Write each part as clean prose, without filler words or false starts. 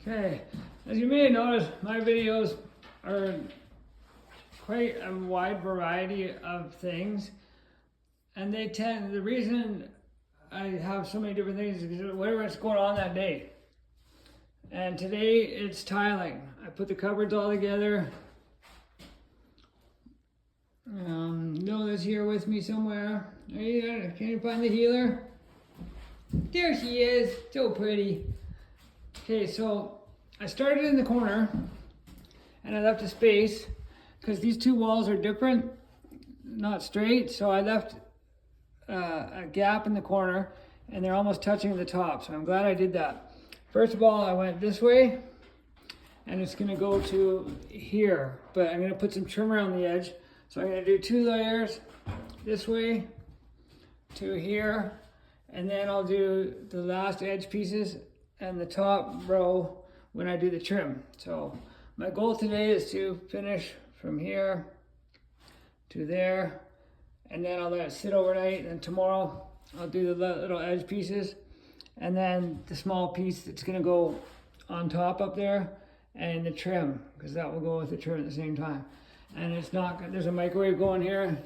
Okay, as you may notice, my videos are quite a wide variety of things, and the reason I have so many different things is because whatever's going on that day. And today it's tiling. I put the cupboards all together. Noah's here with me somewhere. Are you there? Can you find the healer? There she is, so pretty. Okay, so I started in the corner and I left a space because these two walls are different, not straight. So I left a gap in the corner and they're almost touching the top. So I'm glad I did that. First of all, I went this way and it's gonna go to here, but I'm gonna put some trim around the edge. So I'm gonna do 2 layers this way to here, and then I'll do the last edge pieces and the top row when I do the trim. So my goal today is to finish from here to there, and then I'll let it sit overnight, and tomorrow I'll do the little edge pieces, and then the small piece that's gonna go on top up there, and the trim, because that will go with the trim at the same time. And it's not, there's a microwave going here,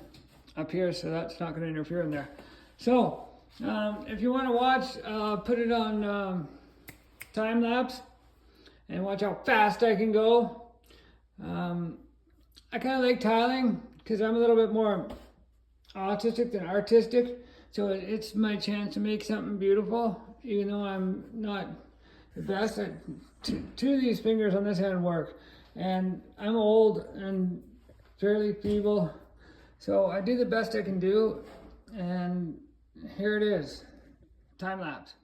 up here, so that's not gonna interfere in there. So, if you wanna watch, put it on time lapse, and watch how fast I can go. I kinda like tiling, because I'm a little bit more autistic than artistic, so it's my chance to make something beautiful, even though I'm not the best. Two of these fingers on this hand work, and I'm old and fairly feeble, so I do the best I can do, and here it is, time lapse.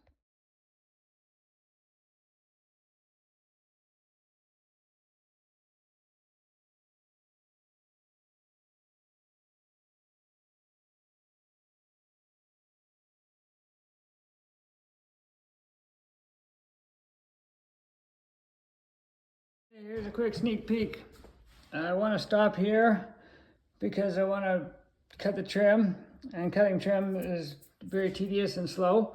Here's a quick sneak peek. I want to stop here because I want to cut the trim, and cutting trim is very tedious and slow.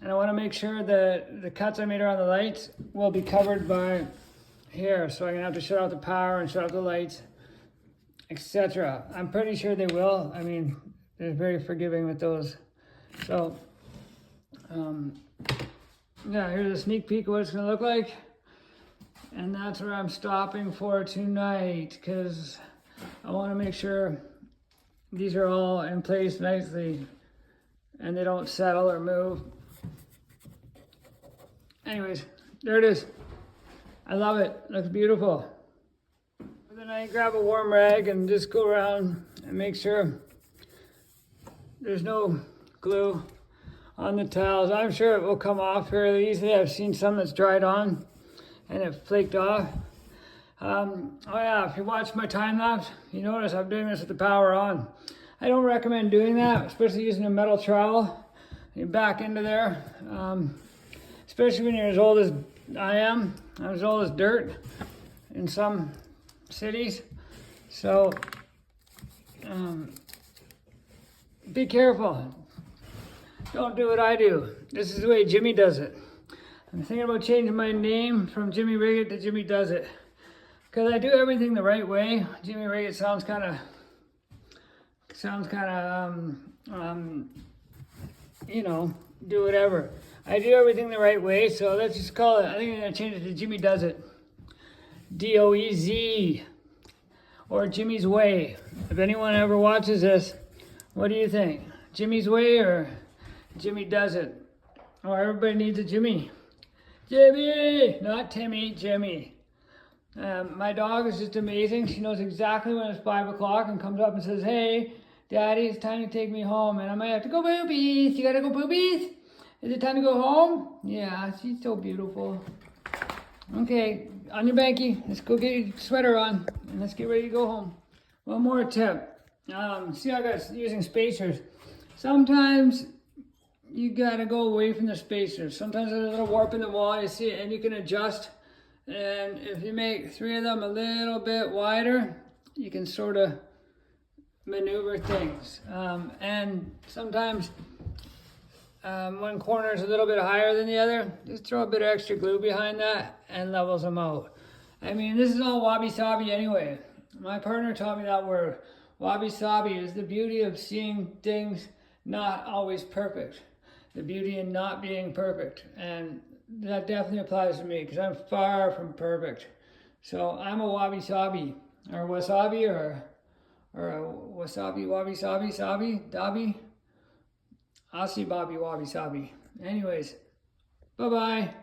And I want to make sure that the cuts I made around the lights will be covered by here. So I'm going to have to shut off the power and shut off the lights, etc. I'm pretty sure they will. I mean, they're very forgiving with those. So, yeah, here's a sneak peek of what it's going to look like. And that's where I'm stopping for tonight, because I want to make sure these are all in place nicely and they don't settle or move. Anyways, there it is. I love it. Looks beautiful. For the night, grab a warm rag and just go around and make sure there's no glue on the tiles. I'm sure it will come off fairly easily. I've seen some that's dried on and it flaked off. Oh yeah, if you watch my time lapse, you notice I'm doing this with the power on. I don't recommend doing that, especially using a metal trowel. You back into there, especially when you're as old as I am. I'm as old as dirt in some cities. So be careful. Don't do what I do. This is the way Jimmy does it. I'm thinking about changing my name from Jimmy Riggett to Jimmy Does It, because I do everything the right way. Jimmy Riggett sounds kind of, you know, do whatever. I do everything the right way, so let's just call it, I think I'm gonna change it to Jimmy Does It. D-O-E-Z, or Jimmy's Way. If anyone ever watches this, what do you think? Jimmy's Way or Jimmy Does It? Or everybody needs a Jimmy. Jimmy, not Timmy, Jimmy. My dog is just amazing. She knows exactly when it's 5 o'clock and comes up and says, "Hey, Daddy, it's time to take me home." And I might have to go boobies. You gotta go boobies? Is it time to go home? Yeah, she's so beautiful. Okay, on your banky. Let's go get your sweater on and let's get ready to go home. One more tip. See how I got using spacers. Sometimes you gotta go away from the spacers. Sometimes there's a little warp in the wall, you see it, and you can adjust. And if you make 3 of them a little bit wider, you can sort of maneuver things. And sometimes one corner is a little bit higher than the other, just throw a bit of extra glue behind that and levels them out. I mean, this is all wabi-sabi anyway. My partner taught me that word. Wabi-sabi is the beauty of seeing things not always perfect. The beauty in not being perfect. And that definitely applies to me because I'm far from perfect. So I'm a wabi-sabi, or wasabi, or a wasabi, wabi-sabi, sabi, dabi. Asi babi wabi-sabi. Anyways, bye-bye.